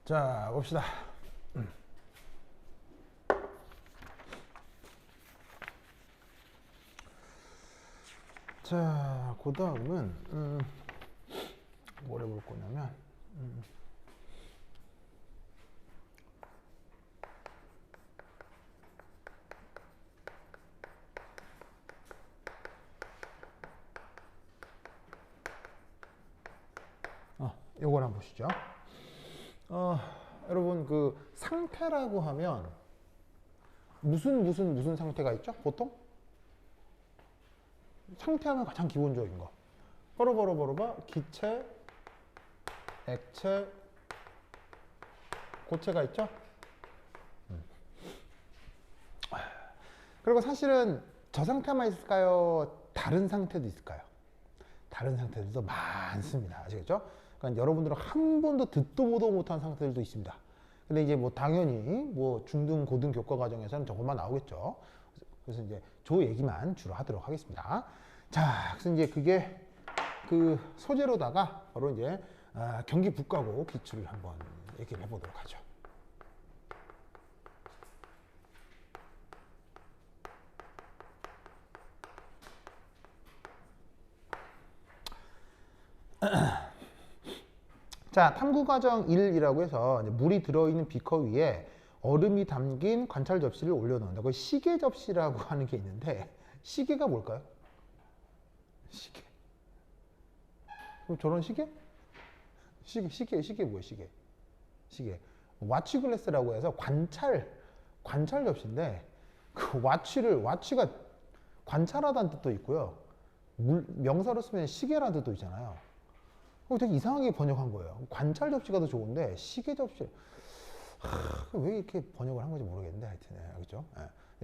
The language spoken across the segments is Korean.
자, 봅시다. 자, 그 다음은 뭘 해볼 거냐면 요걸 한번 보시죠. 여러분 그 상태라고 하면 무슨 상태가 있죠? 보통 상태하면 가장 기본적인 거 버러버러버러봐 기체, 액체, 고체가 있죠? 그리고 사실은 저 상태만 있을까요? 다른 상태도 있을까요? 다른 상태들도 많습니다. 아시겠죠? 그러니까 여러분들은 한 번도 듣도 보도 못한 상태들도 있습니다. 근데 이제 뭐 당연히 뭐 중등 고등 교과 과정에서는 저것만 나오겠죠. 그래서 이제 저 얘기만 주로 하도록 하겠습니다. 자, 그래서 이제 그게 그 소재로다가 바로 이제 경기 북가고 기출을 한번 얘기를 해보도록 하죠. 자, 탐구과정 1이라고 해서 물이 들어있는 비커 위에 얼음이 담긴 관찰 접시를 올려놓는다. 그 시계 접시라고 하는 게 있는데 시계가 뭘까요? 시계. 그럼 저런 시계? 시계 뭐예요? 시계. 와치 글래스라고 해서 관찰 접시인데 그 와치가 관찰하다는 뜻도 있고요. 명사로 쓰면 시계라는 뜻도 있잖아요. 되게 이상하게 번역한 거예요. 관찰 접시가 더 좋은데 시계 접시 왜 이렇게 번역을 한 건지 모르겠는데 하여튼 그렇죠?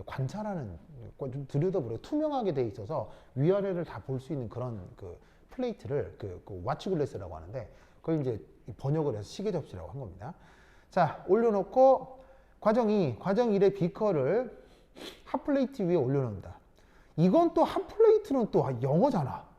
관찰하는 좀 들여다보려 투명하게 돼 있어서 위아래를 다 볼 수 있는 그런 그 플레이트를 그 와치 글래스라고 하는데 그걸 이제 번역을 해서 시계 접시라고 한 겁니다. 자, 올려놓고 과정 1의 비커를 핫플레이트 위에 올려놓는다. 이건 또 핫플레이트는 또 영어잖아.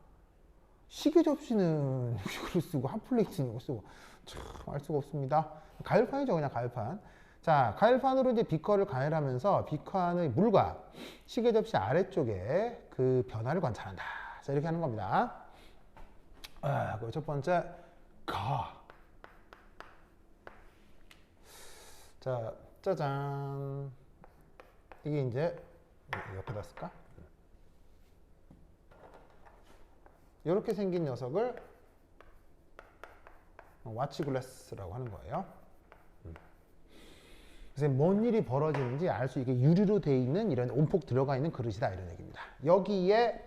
시계 접시는 이걸 쓰고 핫플레이트는 이거 쓰고 참 알 수가 없습니다. 가열판이죠, 그냥 가열판. 자, 가열판으로 이제 비커를 가열하면서 비커 안의 물과 시계 접시 아래쪽에 그 변화를 관찰한다. 자, 이렇게 하는 겁니다. 그 첫 번째 자, 짜잔. 이게 이제 옆에다 쓸까? 이렇게 생긴 녀석을 와치 글래스라고 하는 거예요. 그래서 뭔 일이 벌어지는지 알 수 있게 유리로 되어 있는 이런 온폭 들어가 있는 그릇이다 이런 얘기입니다. 여기에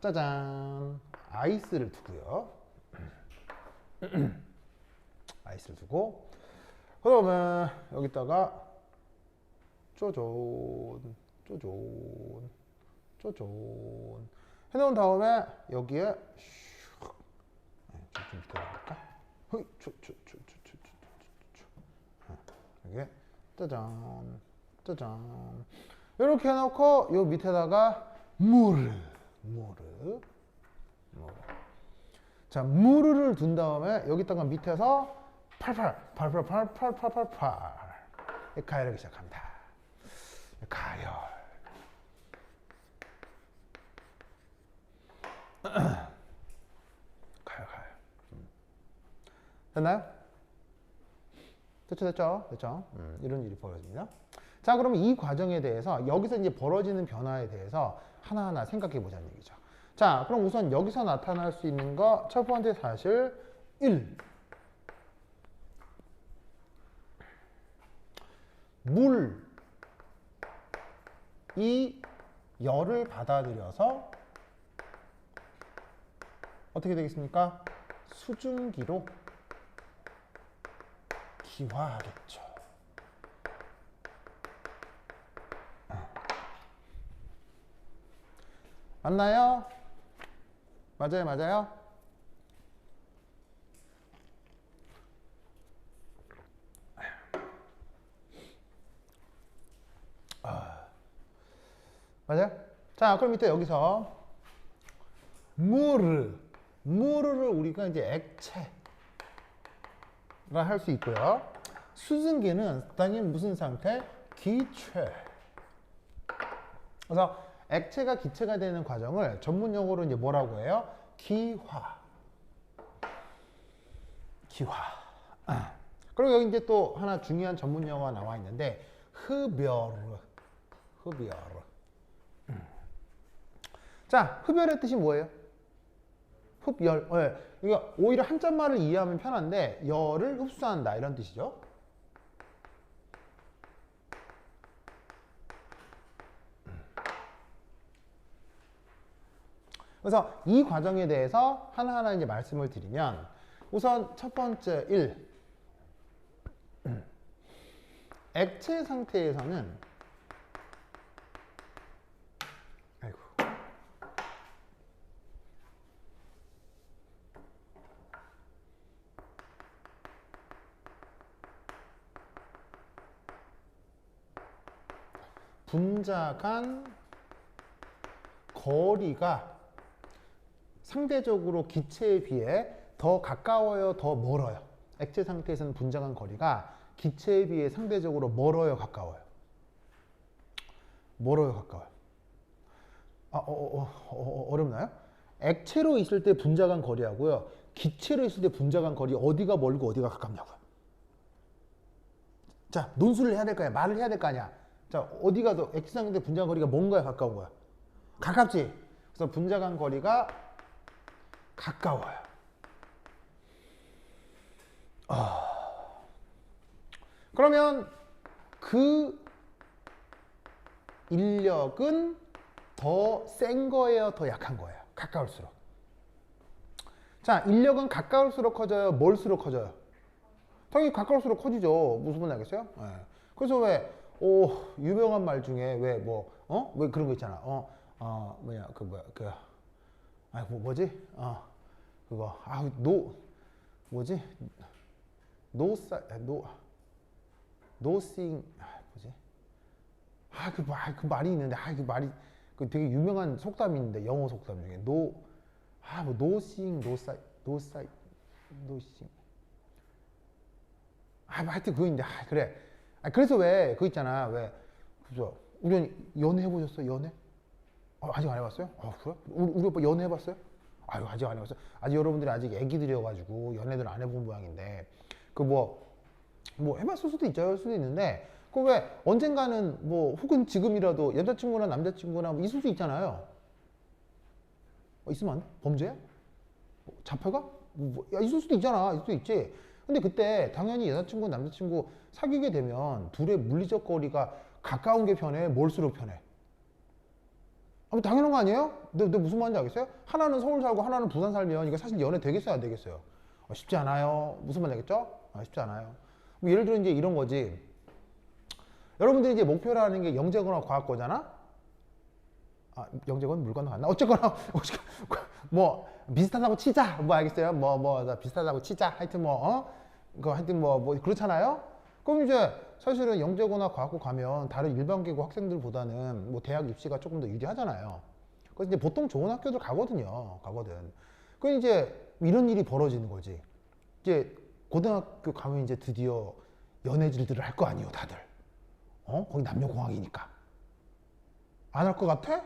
짜잔 아이스를 두고요. 아이스를 두고 그러면 여기다가 쪼존 해놓은 다음에 여기에 좀 밑에 나갈까? 여기에 짜잔 이렇게 해놓고 요 밑에다가 자, 무르를 둔 다음에 여기다가 밑에서 팔팔 가열하기 시작합니다. 가열 됐나요? 됐죠? 이런 일이 벌어집니다. 자, 그럼 이 과정에 대해서 여기서 이제 벌어지는 변화에 대해서 하나하나 생각해 보자는 얘기죠. 자, 그럼 우선 여기서 나타날 수 있는 거 첫 번째 사실 1. 물이 열을 받아들여서 어떻게 되겠습니까? 수증기로 기화하겠죠. 맞나요? 맞아요? 맞아요? 자, 그럼 이때 여기서 무르를 우리가 이제 액체 할 수 있고요. 수증기는 당연히 무슨 상태? 기체. 그래서 액체가 기체가 되는 과정을 전문 용어로 이제 뭐라고 해요? 기화. 기화. 그리고 여기 이제 또 하나 중요한 전문 용어가 나와 있는데 흡열. 흡열. 자, 흡열의 뜻이 뭐예요? 흡열. 네. 그러니까 오히려 한자말을 이해하면 편한데 열을 흡수한다 이런 뜻이죠. 그래서 이 과정에 대해서 하나하나 이제 말씀을 드리면 우선 첫 번째 1. 액체 상태에서는 아이고. 분자 간 거리가 상대적으로 기체에 비해 더 가까워요, 더 멀어요? 액체 상태에서는 분자 간 거리가 기체에 비해 상대적으로 멀어요, 가까워요? 멀어요, 가까워요? 어렵나요? 액체로 있을 때 분자 간 거리하고요, 기체로 있을 때 분자 간 거리 어디가 멀고 어디가 가깝냐고요? 자, 논술을 해야 될 거 아니야? 말을 해야 될 거 아니야? 자, 어디가 더 액체 상태 분자 간 거리가 뭔가요, 가까운 거야? 가깝지? 그래서 분자 간 거리가 가까워요. 그러면 그 인력은 더 센 거예요, 더 약한 거예요? 가까울수록. 자, 인력은 가까울수록 커져요, 멀수록 커져요? 당연히 가까울수록 커지죠. 무슨 말인지 알겠어요? 네. 그래서 왜 유명한 말 중에 왜 왜 그런 거 있잖아. 뭐지? 그거 뭐지? 노싱 뭐지? 그 말이 있는데 그 말이 그 되게 유명한 속담이 있는데 영어 속담 중에 노싱 하여튼 그거 있는데 그래. 그래서 왜 그거 있잖아. 왜 그죠? 우리 연애 해보셨어요? 연애? 아직 안 해봤어요? 그래? 우리 오빠 연애 해봤어요? 아직 안 해봤어요. 아직 여러분들이 아직 애기들이어가지고 연애들 안 해본 모양인데 그 뭐 해봤을 수도 있죠. 할 수도 있는데 그 왜 언젠가는 뭐 혹은 지금이라도 여자친구나 남자친구나 뭐 있을 수 있잖아요. 있으면 안 돼? 범죄야? 잡혀가? 있을 수도 있잖아. 있을 수도 있지. 근데 그때 당연히 여자친구 남자친구 사귀게 되면 둘의 물리적 거리가 가까운 게 편해? 멀수록 편해? 당연한 거 아니에요? 근데 무슨 말인지 알겠어요? 하나는 서울 살고 하나는 부산 살면 이거 사실 연애 되겠어요, 안 되겠어요? 쉽지 않아요. 무슨 말인지 알겠죠? 쉽지 않아요. 뭐 예를 들어 이제 이런 거지. 여러분들이 이제 목표라는 게 영재거나 과학거잖아? 영재건 물건도 같나? 어쨌거나 뭐 비슷하다고 치자. 뭐 알겠어요? 비슷하다고 치자. 하여튼 그렇잖아요? 그럼 이제 사실은 영재고나 과학고 가면 다른 일반계고 학생들보다는 뭐 대학 입시가 조금 더 유리하잖아요. 그래서 이제 보통 좋은 학교들 가거든. 그 이제 이런 일이 벌어지는 거지. 이제 고등학교 가면 이제 드디어 연애질들을 할 거 아니에요, 다들. 거기 남녀공학이니까. 안 할 것 같아?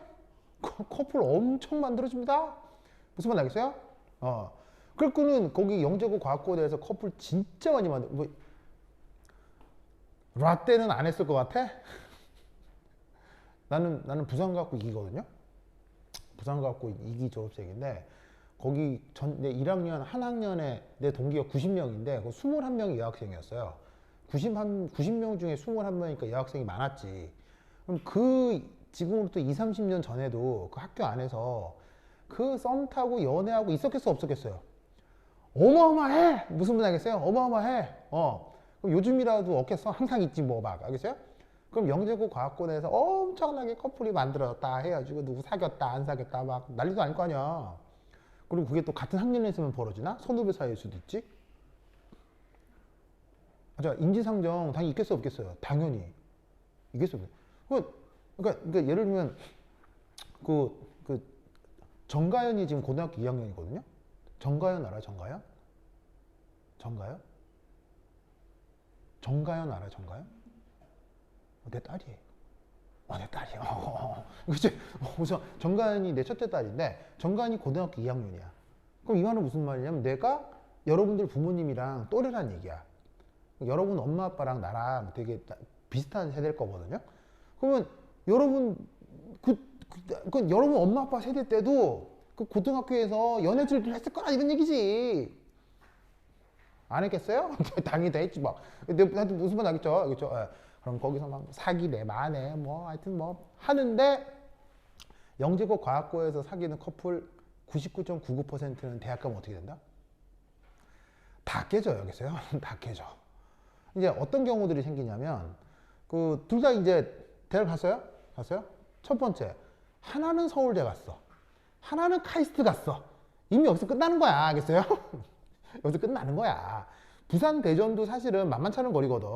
커플 엄청 만들어집니다. 무슨 말 알겠어요? 그래서는 거기 영재고 과학고에 대해서 커플 진짜 많이 라떼는 안 했을 것 같아? 나는 부산과학고 2기거든요. 부산과학고 2기 졸업생인데 거기 내 1학년 한 학년에 내 동기가 90명인데 그 21명이 여학생이었어요. 90명 중에 21명이니까 여학생이 많았지. 그럼 지금으로부터 2, 30년 전에도 그 학교 안에서 그 썸 타고 연애하고 있었겠어, 없었겠어요? 어마어마해! 무슨 말 알겠어요? 어마어마해! 그럼 요즘이라도 없겠어? 항상 있지, 알겠어요? 그럼 영재고 과학고 내에서 엄청나게 커플이 만들어졌다 해가지고 누구 사귀었다, 안 사귀었다, 막 난리도 아닐 거 아니야. 그리고 그게 또 같은 학년에 있으면 벌어지나? 선후배 사이일 수도 있지? 인지상정 당연히 있겠어, 없겠어요? 당연히. 있겠어, 없겠어요? 그러니까 예를 들면, 정가연이 지금 고등학교 2학년이거든요? 정가연 알아요, 정가연? 정가연? 정가연 알아요? 정가연? 내 딸이에요. 내 딸이요. 그치? 우선 정가연이 내 첫째 딸인데 정가연이 고등학교 2학년이야. 그럼 이 말은 무슨 말이냐면 내가 여러분들 부모님이랑 또래란 얘기야. 여러분 엄마 아빠랑 나랑 되게 비슷한 세대일 거거든요. 그러면 여러분 그 여러분 엄마 아빠 세대 때도 그 고등학교에서 연애질을 했을 거라 이런 얘기지. 안 했겠어요? 당연히 다 했지 막. 근데 하여튼 무슨 말 알겠죠? 알겠죠? 예. 그럼 거기서 막 사귀네 마네 뭐 하여튼 뭐 하는데 영재고 과학고에서 사귀는 커플 99.99%는 대학 가면 어떻게 된다? 다 깨져요. 여기서요. 다 깨져. 이제 어떤 경우들이 생기냐면 그 둘 다 이제 대학 갔어요? 갔어요? 첫 번째 하나는 서울대 갔어. 하나는 카이스트 갔어. 이미 여기서 끝나는 거야. 알겠어요? 여기서 끝나는 거야. 부산 대전도 사실은 만만치 않은 거리거든.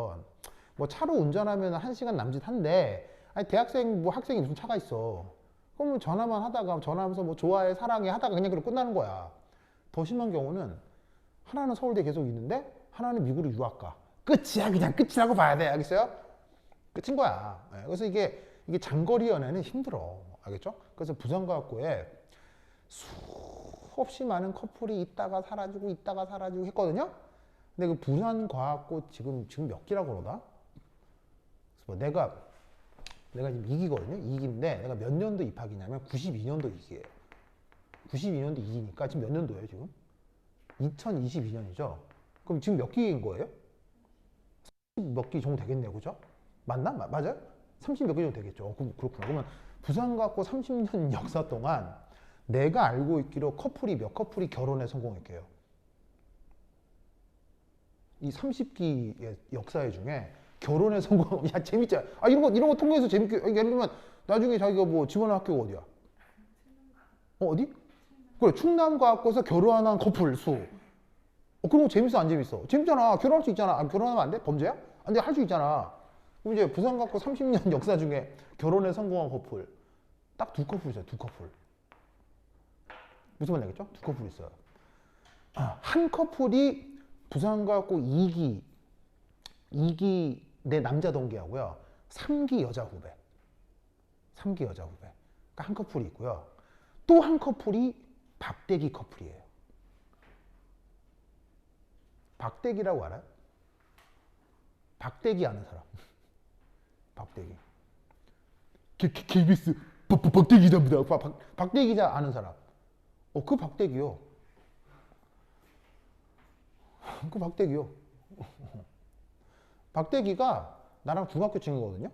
뭐 차로 운전하면 1시간 남짓한데 아니 대학생 뭐 학생이 무슨 차가 있어. 그러면 전화만 하다가 전화하면서 뭐 좋아해 사랑해 하다가 그냥 그렇게 끝나는 거야. 더 심한 경우는 하나는 서울대 계속 있는데 하나는 미국으로 유학 가. 끝이야. 그냥 끝이라고 봐야 돼. 알겠어요? 끝인 거야. 네, 그래서 이게 장거리 연애는 힘들어. 알겠죠? 그래서 부산과학고에 수없이 많은 커플이 있다가 사라지고 했거든요. 근데 그 부산과학고 지금 몇 기라고 그러나? 그래서 내가 지금 2기거든요. 2기인데 내가 몇 년도 입학이냐면 92년도 2기예요. 92년도 2기니까 지금 몇 년도예요, 지금? 2022년이죠. 그럼 지금 몇 기인 거예요? 30 몇 기 정도 되겠네요. 그죠? 맞나? 맞아요? 30 몇 기 정도 되겠죠. 그렇구나. 그러면 부산과학고 30년 역사 동안 내가 알고 있기로 몇 커플이 결혼에 성공했게요. 이 30기의 역사의 중에 결혼에 성공, 야, 재밌지? 아, 이런 거 통해서 재밌게, 예를 들면, 나중에 자기가 뭐 지원한 학교가 어디야? 어디? 그래, 충남과학고에서 결혼한 커플 수. 그런 거 재밌어, 안 재밌어? 재밌잖아. 결혼할 수 있잖아. 결혼하면 안 돼? 범죄야? 안 돼, 할 수 있잖아. 그럼 이제 부산과학고 30년 역사 중에 결혼에 성공한 커플. 딱 2커플 있어요, 2커플. 무슨 말 알겠죠? 2커플 있어요. 한 커플이 부산과학고 2기 내 남자 동기하고요. 3기 여자 후배. 3기 여자 후배. 그러니까 한 커플이 있고요. 또 한 커플이 박대기 커플이에요. 박대기라고 알아요? 박대기 아는 사람. 박대기. KBS 박대기 기자입니다. 박대기 기자 아는 사람. 그 박대기요. 그 박대기요. 박대기가 나랑 중학교 친구거든요.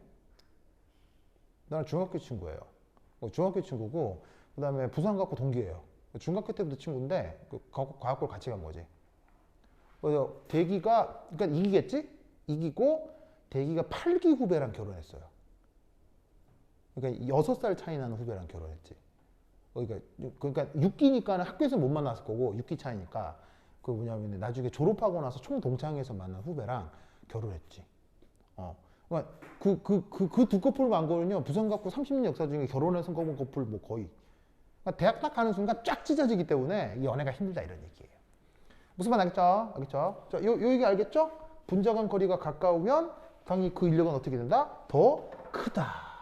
나랑 중학교 친구예요. 중학교 친구고 그 다음에 부산과학고 동기예요. 중학교 때부터 친구인데 그 과학고를 같이 간 거지. 그래서 대기가 그러니까 2기겠지? 2기고 대기가 8기 후배랑 결혼했어요. 그러니까 6살 차이 나는 후배랑 결혼했지. 그러니까 6기니까 학교에서 못 만났을 거고 6기 차이니까 그 뭐냐면 나중에 졸업하고 나서 총동창회에서 만난 후배랑 결혼했지. 그러니까 그 2커플 말고는요 부산과학고 30년 역사 중에 결혼해 성공한 커플 뭐 거의. 그러니까 대학 딱 가는 순간 쫙 찢어지기 때문에 이 연애가 힘들다 이런 얘기예요. 무슨 말 알겠죠? 알겠죠? 자, 요 얘기 알겠죠? 분자간 거리가 가까우면 당연히 그 인력은 어떻게 된다? 더 크다.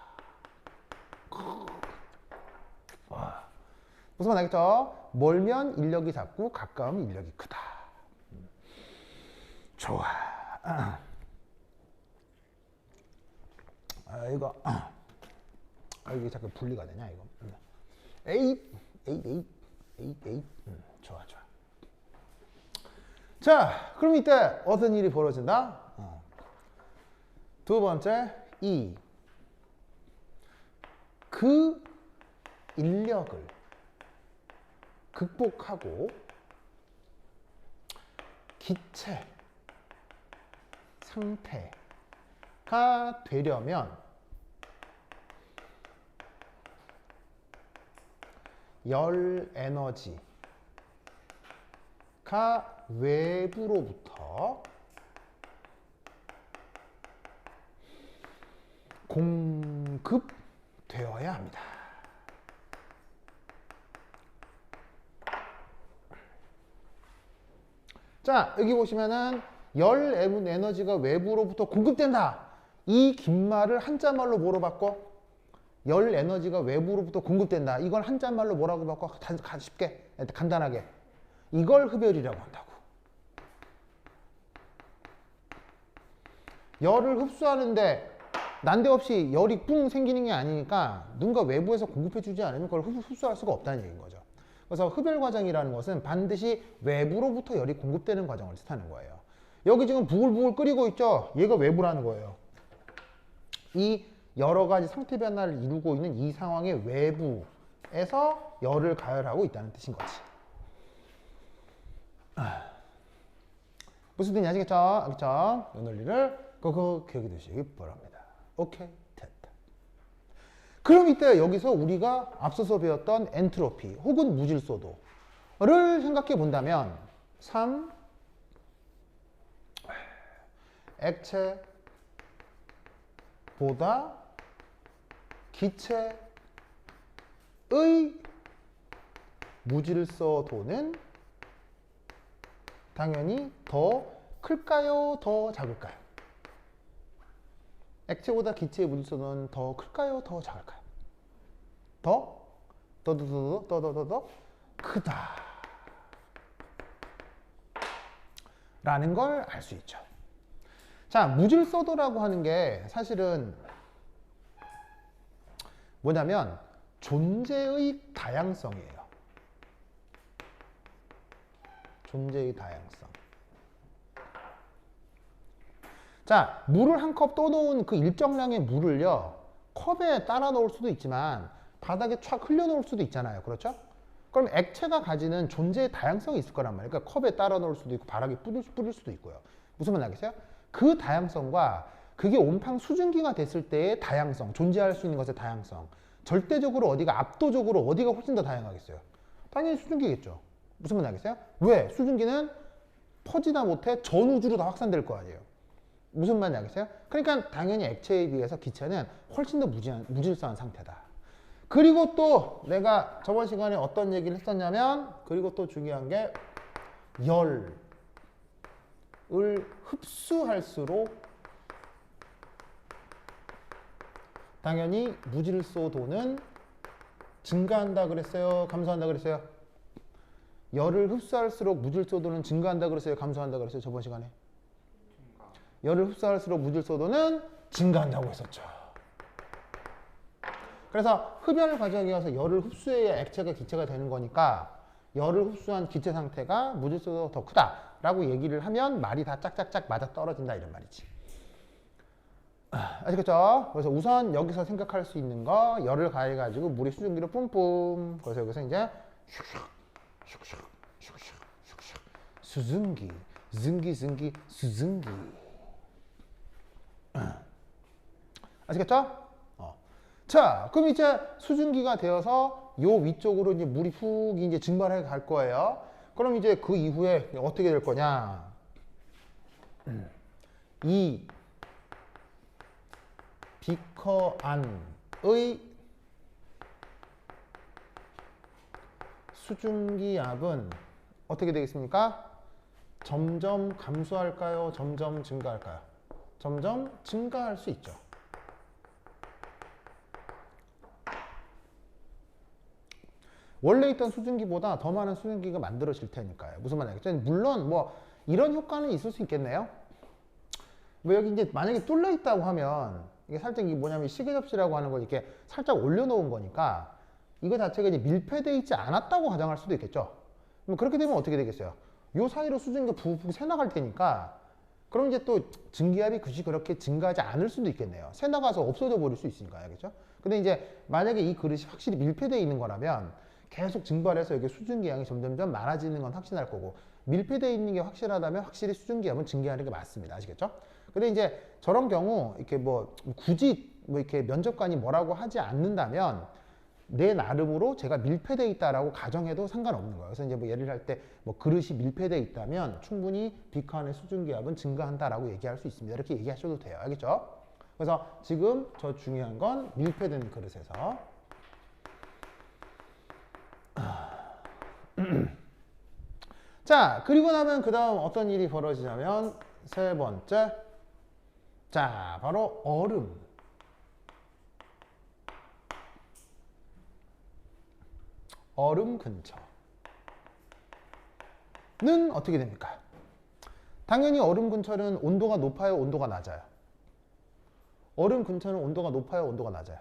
와. 무슨 말 알겠죠? 멀면 인력이 작고 가까우면 인력이 크다. 좋아. 이게 자꾸 분리가 되냐 이거. 에잇. 좋아. 자, 그럼 이때 어떤 일이 벌어진다? 두 번째, 그 인력을 극복하고 기체 상태가 되려면 열 에너지가 외부로부터 공급되어야 합니다. 자, 여기 보시면은 열 에너지가 외부로부터 공급된다. 이 긴 말을 한자말로 뭐로 바꿔? 열 에너지가 외부로부터 공급된다. 이걸 한자말로 뭐라고 바꿔? 쉽게, 간단하게. 이걸 흡열이라고 한다고. 열을 흡수하는데 난데없이 열이 뿡 생기는 게 아니니까 누군가 외부에서 공급해주지 않으면 그걸 흡수할 수가 없다는 얘기인 거죠. 그래서 흡열 과정이라는 것은 반드시 외부로부터 열이 공급되는 과정을 뜻하는 거예요. 여기 지금 부글부글 끓이고 있죠? 얘가 외부라는 거예요. 이 여러 가지 상태 변화를 이루고 있는 이 상황의 외부에서 열을 가열하고 있다는 뜻인 거지. 무슨 뜻인지 아시겠죠? 알겠죠? 이 논리를 꼭 기억해 두시기 바랍니다. 오케이, 됐다. 그럼 이때 여기서 우리가 앞서서 배웠던 엔트로피 혹은 무질소도를 생각해 본다면 3. 액체보다 기체의 무질서도는 당연히 더 클까요? 더 작을까요? 액체보다 기체의 무질서도는 더 클까요? 더 작을까요? 더 크다 라는 걸 알 수 있죠. 자, 무질서도라고 하는 게 사실은 뭐냐면 존재의 다양성이에요. 존재의 다양성. 자, 물을 한 컵 떠놓은 그 일정량의 물을요, 컵에 따라 놓을 수도 있지만 바닥에 촥 흘려 놓을 수도 있잖아요. 그렇죠? 그럼 액체가 가지는 존재의 다양성이 있을 거란 말이에요. 그러니까 컵에 따라 놓을 수도 있고 바닥에 뿌릴 수도 있고요. 무슨 말 알겠어요? 그 다양성과 그게 온팡 수증기가 됐을 때의 다양성, 존재할 수 있는 것의 다양성, 절대적으로 어디가 압도적으로 어디가 훨씬 더 다양하겠어요? 당연히 수증기겠죠. 무슨 말 알겠어요? 왜? 수증기는 퍼지다 못해 전 우주로 다 확산될 거 아니에요. 무슨 말인지 알겠어요? 그러니까 당연히 액체에 비해서 기체는 훨씬 더 무질서한 상태다. 그리고 또 내가 저번 시간에 어떤 얘기를 했었냐면, 그리고 또 중요한 게 열을 흡수할수록 당연히 무질서도는 증가한다 그랬어요? 감소한다 그랬어요? 열을 흡수할수록 무질서도는 증가한다 그랬어요? 감소한다 그랬어요? 저번 시간에? 열을 흡수할수록 무질서도는 증가한다고 했었죠. 그래서 흡열 과정이어서 열을 흡수해야 액체가 기체가 되는 거니까 열을 흡수한 기체 상태가 무질서도가 더 크다라고 얘기를 하면 말이 다 짝짝짝 맞아 떨어진다 이런 말이지. 아시겠죠? 그래서 우선 여기서 생각할 수 있는 거, 열을 가해가지고 물이 수증기로 뿜뿜. 그래서 여기서 이제 수증기, 수증기. 아시겠죠? 자, 그럼 이제 수증기가 되어서 요 위쪽으로 이제 물이 훅 이제 증발해 갈 거예요. 그럼 이제 그 이후에 어떻게 될 거냐? 이 비커 안의 수증기압은 어떻게 되겠습니까? 점점 감소할까요? 점점 증가할까요? 점점 증가할 수 있죠. 원래 있던 수증기보다 더 많은 수증기가 만들어질 테니까요. 무슨 말이겠죠? 물론 뭐 이런 효과는 있을 수 있겠네요. 뭐 여기 이제 만약에 뚫려 있다고 하면 이게 살짝 이게 뭐냐면 시계 접시라고 하는 걸 이렇게 살짝 올려놓은 거니까 이거 자체가 이제 밀폐되어 있지 않았다고 가정할 수도 있겠죠. 그럼 그렇게 되면 어떻게 되겠어요? 요 사이로 수증기가 푹푹 새나갈 테니까 그럼 이제 또 증기압이 굳이 그렇게 증가하지 않을 수도 있겠네요. 새나가서 없어져 버릴 수 있으니까, 알겠죠? 근데 이제 만약에 이 그릇이 확실히 밀폐되어 있는 거라면 계속 증발해서 여기 수증기 양이 점점점 많아지는 건 확신할 거고, 밀폐되어 있는 게 확실하다면 확실히 수증기압은 증가하는 게 맞습니다. 아시겠죠? 근데 이제 저런 경우 이렇게 뭐 굳이 뭐 이렇게 면접관이 뭐라고 하지 않는다면 내 나름으로 제가 밀폐되어 있다라고 가정해도 상관없는 거예요. 그래서 이제 뭐 예를 할 때 뭐 그릇이 밀폐되어 있다면 충분히 비커 안의 수증기압은 증가한다라고 얘기할 수 있습니다. 이렇게 얘기하셔도 돼요. 알겠죠? 그래서 지금 저 중요한 건 밀폐된 그릇에서 자, 그리고 나면 그 다음 어떤 일이 벌어지냐면 세 번째. 자, 바로 얼음. 얼음 근처는 어떻게 됩니까? 당연히 얼음 근처는 온도가 높아요, 온도가 낮아요? 얼음 근처는 온도가 높아요, 온도가 낮아요?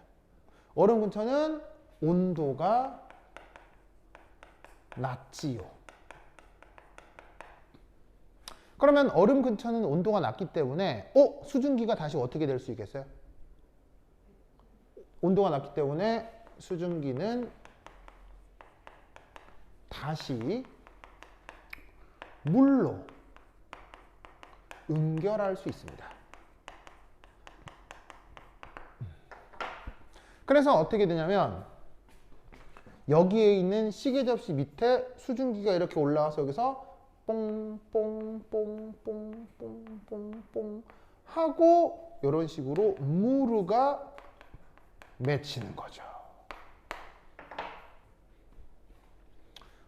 얼음 근처는 온도가 낮지요. 그러면 얼음 근처는 온도가 낮기 때문에 수증기가 다시 어떻게 될 수 있겠어요? 온도가 낮기 때문에 수증기는 다시 물로 응결할 수 있습니다. 그래서 어떻게 되냐면 여기에 있는 시계 접시 밑에 수증기가 이렇게 올라와서 여기서 뽕뽕뽕뽕뽕뽕뽕 하고 이런 식으로 무르가 맺히는 거죠.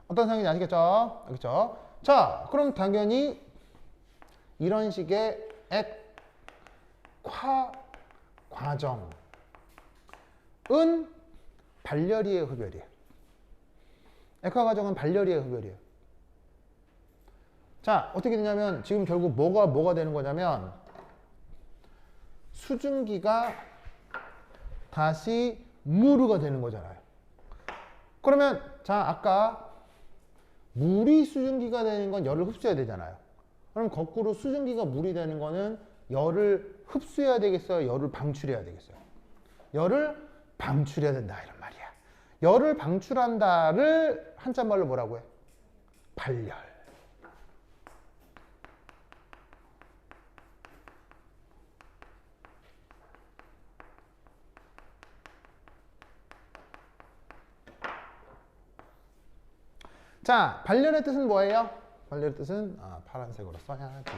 어떤 상황인지 아시겠죠? 알겠죠? 자, 그럼 당연히 이런 식의 액화 과정은 발열이에요, 흡열이에요? 액화 과정은 발열이에요, 흡열이에요? 자, 어떻게 되냐면 지금 결국 뭐가 되는 거냐면 수증기가 다시 무르가 되는 거잖아요. 그러면 자, 아까 물이 수증기가 되는 건 열을 흡수해야 되잖아요. 그럼 거꾸로 수증기가 물이 되는 거는 열을 흡수해야 되겠어요? 열을 방출해야 되겠어요? 열을 방출해야 된다 이런 말이야. 열을 방출한다를 한자말로 뭐라고 해? 발열. 자, 발열의 뜻은 뭐예요? 발열의 뜻은 파란색으로 써야지.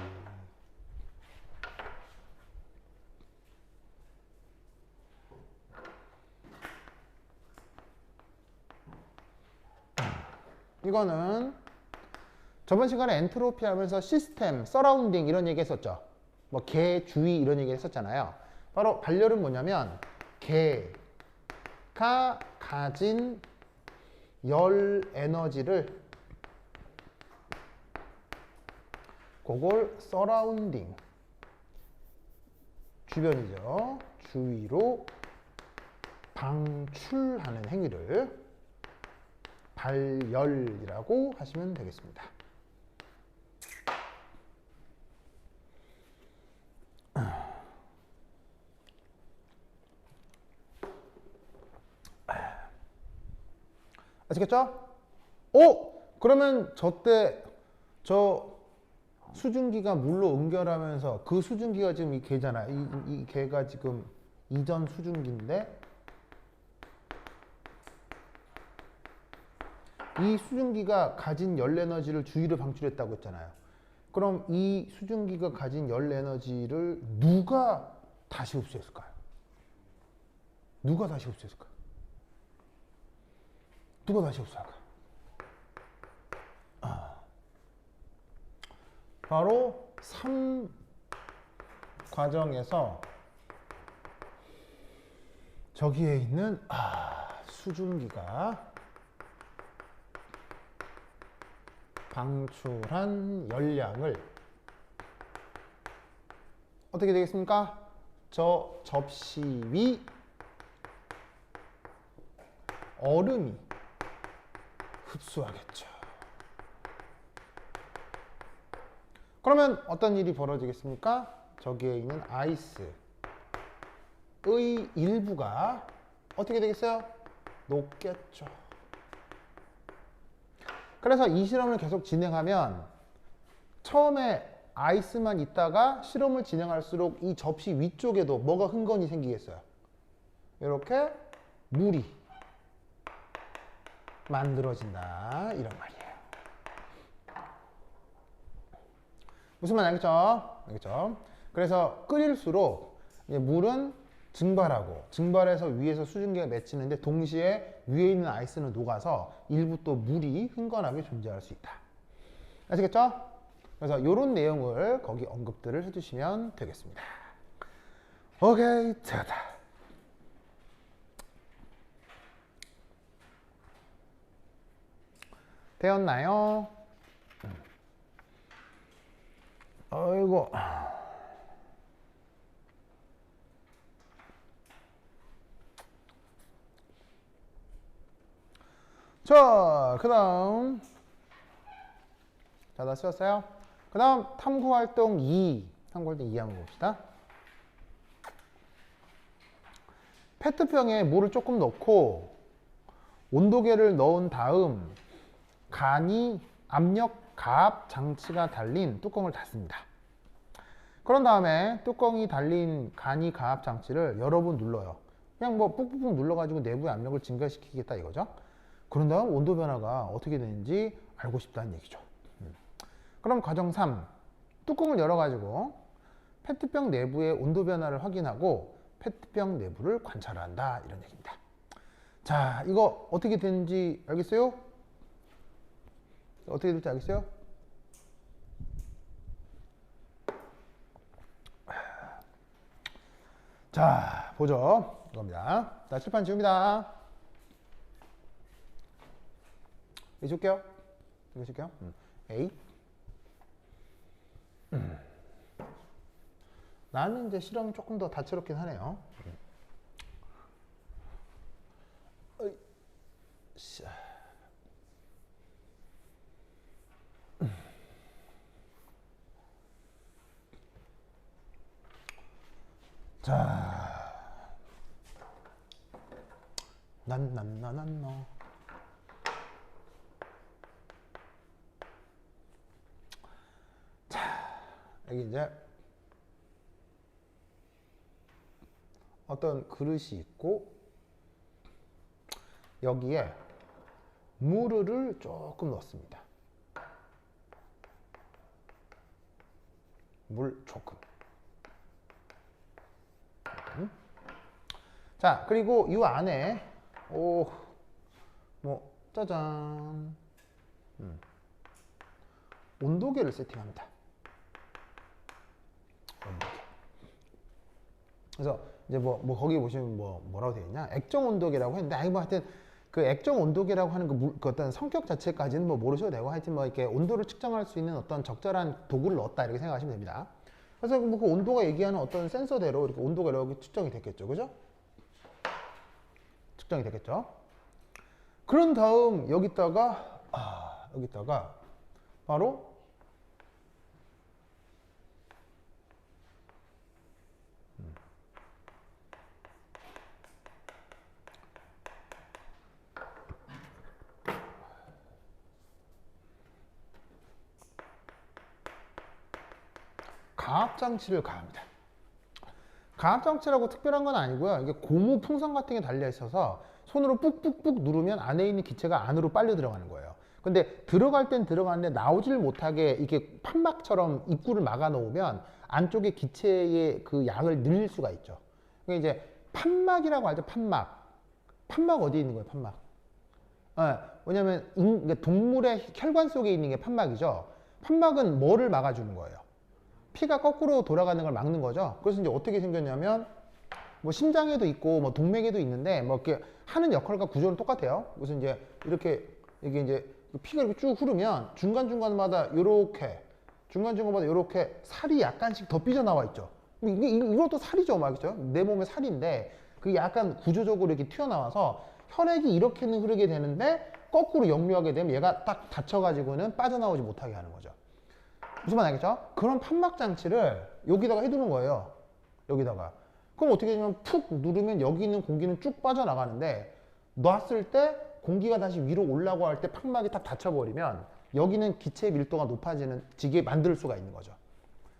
이거는 저번 시간에 엔트로피 하면서 시스템, 서라운딩 이런 얘기 했었죠. 뭐 개, 주위 이런 얘기 했었잖아요. 바로 발열은 뭐냐면 개가 가진 열 에너지를 그걸 서라운딩 주변이죠. 주위로 방출하는 행위를 발열이라고 하시면 되겠습니다. 아시겠죠? 그러면 저 수증기가 물로 응결하면서 그 수증기가 지금 이 개잖아요. 이 개가 지금 이전 수증기인데 이 수증기가 가진 열 에너지를 주위로 방출했다고 했잖아요. 그럼 이 수증기가 가진 열 에너지를 누가 다시 흡수했을까요? 누가 다시 흡수했을까요? 누가 다시 흡수할까요? 바로 3 과정에서 저기에 있는 수증기가 방출한 열량을 어떻게 되겠습니까? 저 접시 위 얼음이 흡수하겠죠. 그러면 어떤 일이 벌어지겠습니까? 저기에 있는 아이스의 일부가 어떻게 되겠어요? 녹겠죠. 그래서 이 실험을 계속 진행하면 처음에 아이스만 있다가 실험을 진행할수록 이 접시 위쪽에도 뭐가 흥건히 생기겠어요? 이렇게 물이 만들어진다 이런 말이에요. 무슨 말 알겠죠? 알겠죠? 그래서 끓일수록 물은 증발하고 증발해서 위에서 수증기가 맺히는데 동시에 위에 있는 아이스는 녹아서 일부 또 물이 흥건하게 존재할 수 있다. 아시겠죠? 그래서 이런 내용을 거기 언급들을 해주시면 되겠습니다. 오케이, 됐다. 되었나요? 아이고. 자, 그 다음. 자, 다 쓰셨어요? 그 다음 탐구활동 2. 탐구활동 2 한번 봅시다. 페트병에 물을 조금 넣고 온도계를 넣은 다음 간이 압력 가압 장치가 달린 뚜껑을 닫습니다. 그런 다음에 뚜껑이 달린 간이 가압 장치를 여러 번 눌러요. 그냥 뭐 꾹꾹꾹 눌러가지고 내부의 압력을 증가시키겠다 이거죠. 그런 다음 온도 변화가 어떻게 되는지 알고 싶다는 얘기죠. 그럼 과정 3. 뚜껑을 열어가지고 페트병 내부의 온도 변화를 확인하고 페트병 내부를 관찰한다 이런 얘기입니다. 자, 이거 어떻게 되는지 알겠어요? 어떻게 될지 알겠어요? 자, 보죠. 이겁니다. 자, 칠판 지웁니다. 이거 줄게요. 이거 줄게요. A. 나는 이제 실험이 조금 더 다채롭긴 하네요. 자, 너. 자, 여기 이제 어떤 그릇이 있고 여기에 물을 조금 넣습니다. 물 조금. 자, 그리고 이 안에 짜잔, 온도계를 세팅합니다. 온도계. 그래서 이제 거기 보시면 뭐라고 되어 있냐? 액정 온도계라고 했는데, 아니 하여튼 그 액정 온도계라고 하는 그 어떤 성격 자체까지는 모르셔도 되고, 하여튼 이렇게 온도를 측정할 수 있는 어떤 적절한 도구를 넣었다 이렇게 생각하시면 됩니다. 그래서 그 온도가 얘기하는 어떤 센서대로 이렇게 온도가 이렇게 측정이 됐겠죠, 그죠? 측정이 됐겠죠. 그런 다음 여기다가 바로 가압장치를 가합니다. 가압장치라고 특별한 건 아니고요. 이게 고무 풍선 같은 게 달려 있어서 손으로 꾹꾹꾹 누르면 안에 있는 기체가 안으로 빨려 들어가는 거예요. 근데 들어갈 땐 들어가는데 나오질 못하게 이렇게 판막처럼 입구를 막아 놓으면 안쪽에 기체의 그 양을 늘릴 수가 있죠. 그러니까 이제 판막이라고 하죠. 판막. 판막 어디에 있는 거예요? 판막. 왜냐면 그러니까 동물의 혈관 속에 있는 게 판막이죠. 판막은 뭐를 막아주는 거예요? 피가 거꾸로 돌아가는 걸 막는 거죠. 그래서 이제 어떻게 생겼냐면 심장에도 있고 동맥에도 있는데 이렇게 하는 역할과 구조는 똑같아요. 그래서 이제 이게 이제 피가 이렇게 쭉 흐르면 중간중간마다 요렇게 살이 약간씩 더 삐져나와 있죠. 이것도 살이죠, 말이죠. 내 몸의 살인데 그게 약간 구조적으로 이렇게 튀어나와서 혈액이 이렇게는 흐르게 되는데 거꾸로 역류하게 되면 얘가 딱 닫혀가지고는 빠져나오지 못하게 하는 거죠. 무슨 말 알겠죠? 그런 판막 장치를 여기다가 해두는 거예요. 여기다가. 그럼 어떻게 되냐면 푹 누르면 여기 있는 공기는 쭉 빠져나가는데 놨을 때 공기가 다시 위로 올라고 할 때 판막이 딱 닫혀버리면 여기는 기체 밀도가 높아지게 만들 수가 있는 거죠.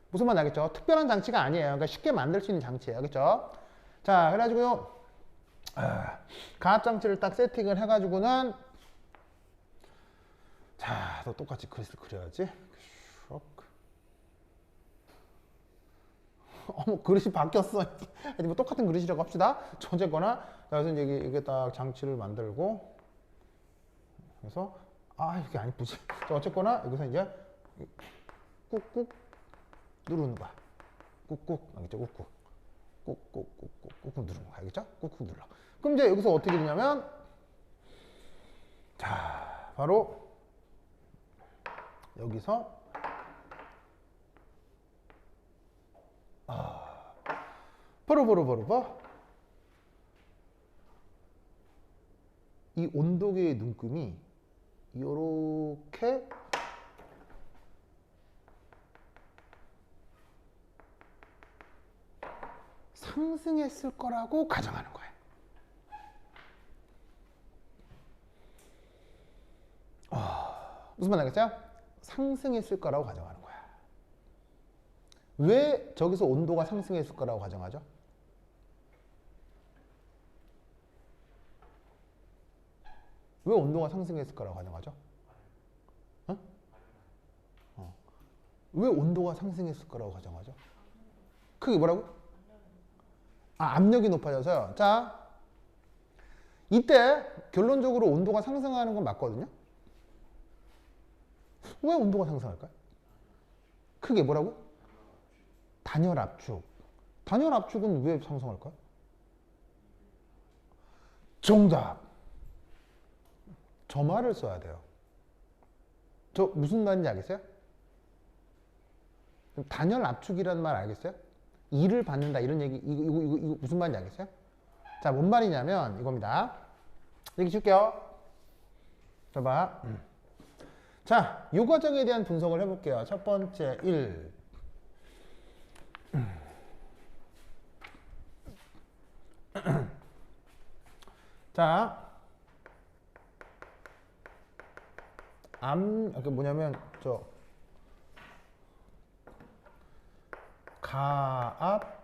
무슨 말 알겠죠? 특별한 장치가 아니에요. 그러니까 쉽게 만들 수 있는 장치예요. 알겠죠? 자, 그래가지고요. 가압 장치를 딱 세팅을 해가지고는 자, 또 똑같이 그릇을 그려야지. 그릇이 바뀌었어. 하여튼 똑같은 그릇이라고 합시다. 어쨌거나, 그래서 이제 이게 딱 장치를 만들고, 그래서, 이게 안 이쁘지. 어쨌거나, 여기서 이제, 꾹꾹 누르는 거야. 꾹꾹, 알겠죠? 꾹꾹. 꾹꾹 누르는 거야. 알겠죠? 꾹꾹 눌러. 그럼 이제 여기서 어떻게 되냐면, 자, 바로 여기서 바로 이 온도계의 눈금이 이렇게 상승했을 거라고 가정하는 거예요. 무슨 말 알겠어요? 상승했을 거라고 가정하는 거야. 왜 저기서 온도가 상승했을 거라고 가정하죠? 왜 온도가 상승했을 거라고 가정하죠? 왜 온도가 상승했을 거라고 가정하죠? 그게 뭐라고? 압력이 높아져서요. 자, 이때 결론적으로 온도가 상승하는 건 맞거든요. 왜 온도가 상승할까요? 그게 뭐라고? 단열 압축. 단열 압축은 왜 상승할까요? 정답. 저 말을 써야 돼요. 저 무슨 말인지 알겠어요? 단열 압축이라는 말 알겠어요? 일을 받는다 이런 얘기 이거 무슨 말인지 알겠어요? 자, 뭔 말이냐면 이겁니다. 얘기 줄게요. 봐봐. 자, 이 과정에 대한 분석을 해볼게요. 첫 번째 1. 자, 이게 뭐냐면 가압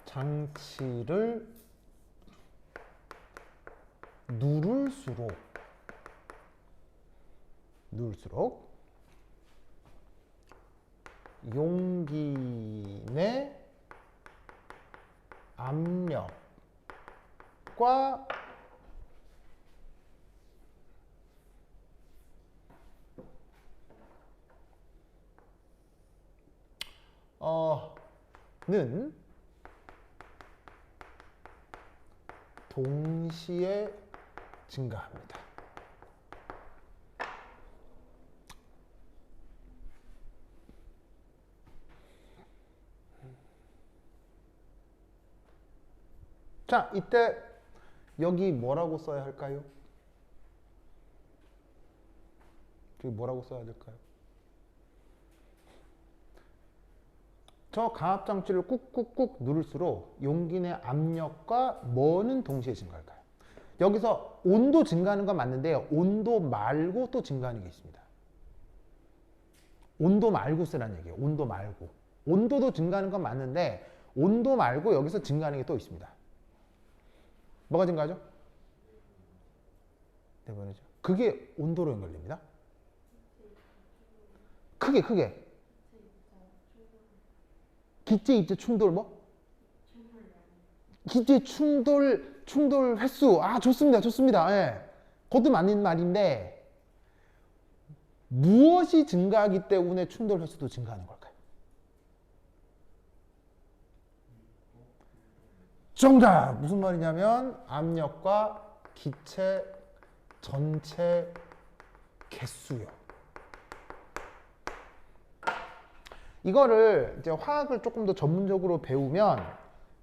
장치를 누를수록 용기 내 압력과 는 동시에 증가합니다. 자, 이때 여기 뭐라고 써야 할까요? 여기 뭐라고 써야 될까요? 저 가압장치를 꾹꾹꾹 누를수록 용기 내 압력과 뭐는 동시에 증가할까요? 여기서 온도 증가하는 건 맞는데요. 온도 말고 또 증가하는 게 있습니다. 온도 말고 쓰라는 얘기예요. 온도 말고. 온도도 증가하는 건 맞는데 온도 말고 여기서 증가하는 게 또 있습니다. 뭐가 증가하죠? 네 번이죠. 그게 온도로 연결됩니다. 크게. 기체 입체 충돌 뭐? 기체 충돌 횟수. 좋습니다. 예. 그것도 맞는 말인데 무엇이 증가하기 때문에 충돌 횟수도 증가하는 걸까요? 정답! 무슨 말이냐면 압력과 기체 전체 개수요. 이거를 이제 화학을 조금 더 전문적으로 배우면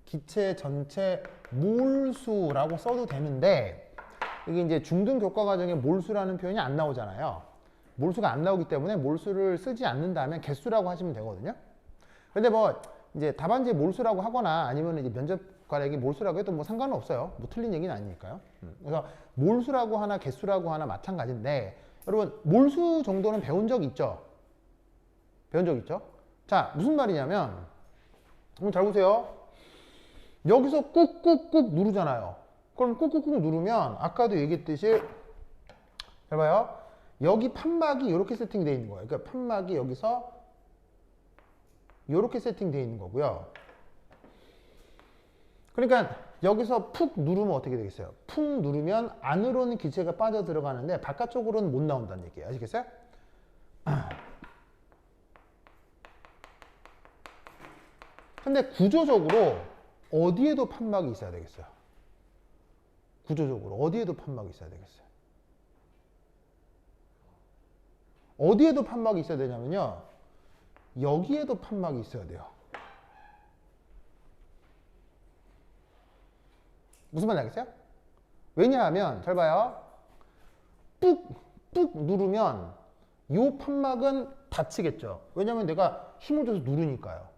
기체 전체 몰수라고 써도 되는데 이게 이제 중등 교과 과정에 몰수라는 표현이 안 나오잖아요. 몰수가 안 나오기 때문에 몰수를 쓰지 않는다면 개수라고 하시면 되거든요. 근데 뭐 이제 답안지에 몰수라고 하거나 아니면 이제 면접관에게 몰수라고 해도 뭐 상관은 없어요. 뭐 틀린 얘기는 아니니까요. 그래서 몰수라고 하나 개수라고 하나 마찬가지인데 여러분 몰수 정도는 배운 적 있죠? 자, 무슨 말이냐면 한번 잘 보세요. 여기서 꾹꾹꾹 누르잖아요. 그럼 꾹꾹꾹 누르면 아까도 얘기했듯이 잘 봐요. 여기 판막이 이렇게 세팅되어 있는 거예요. 그러니까 판막이 여기서 이렇게 세팅되어 있는 거고요. 그러니까 여기서 푹 누르면 어떻게 되겠어요? 푹 누르면 안으로는 기체가 빠져 들어가는데 바깥쪽으로는 못 나온다는 얘기예요. 아시겠어요? 근데 구조적으로 어디에도 판막이 있어야 되겠어요? 구조적으로 어디에도 판막이 있어야 되겠어요? 어디에도 판막이 있어야 되냐면요. 여기에도 판막이 있어야 돼요. 무슨 말인지 알겠어요? 왜냐하면 잘 봐요. 꾹 누르면 이 판막은 닫히겠죠. 왜냐하면 내가 힘을 줘서 누르니까요.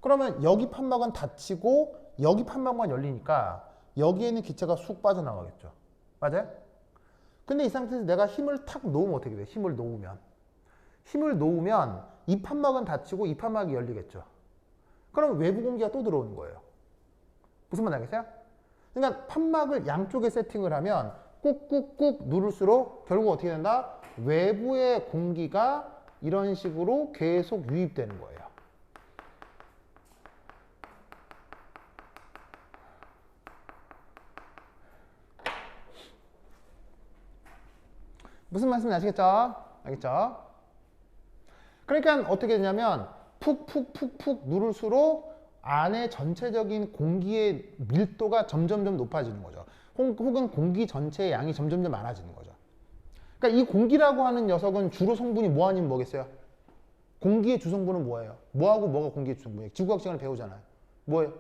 그러면 여기 판막은 닫히고 여기 판막만 열리니까 여기에 있는 기체가 쑥 빠져나가겠죠. 맞아요? 근데 이 상태에서 내가 힘을 탁 놓으면 어떻게 돼요? 힘을 놓으면 이 판막은 닫히고 이 판막이 열리겠죠. 그럼 외부 공기가 또 들어오는 거예요. 무슨 말인지 알겠어요? 그러니까 판막을 양쪽에 세팅을 하면 꾹꾹꾹 누를수록 결국 어떻게 된다? 외부의 공기가 이런 식으로 계속 유입되는 거예요. 무슨 말씀인지 아시겠죠? 알겠죠? 그러니까 어떻게 되냐면 푹 누를수록 안에 전체적인 공기의 밀도가 점점점 높아지는 거죠. 혹은 공기 전체의 양이 점점점 많아지는 거죠. 그러니까 이 공기라고 하는 녀석은 주로 성분이 뭐 아니면 뭐겠어요? 공기의 주성분은 뭐예요? 뭐하고 뭐가 공기의 주성분이에요? 지구과학 시간을 배우잖아요. 뭐예요?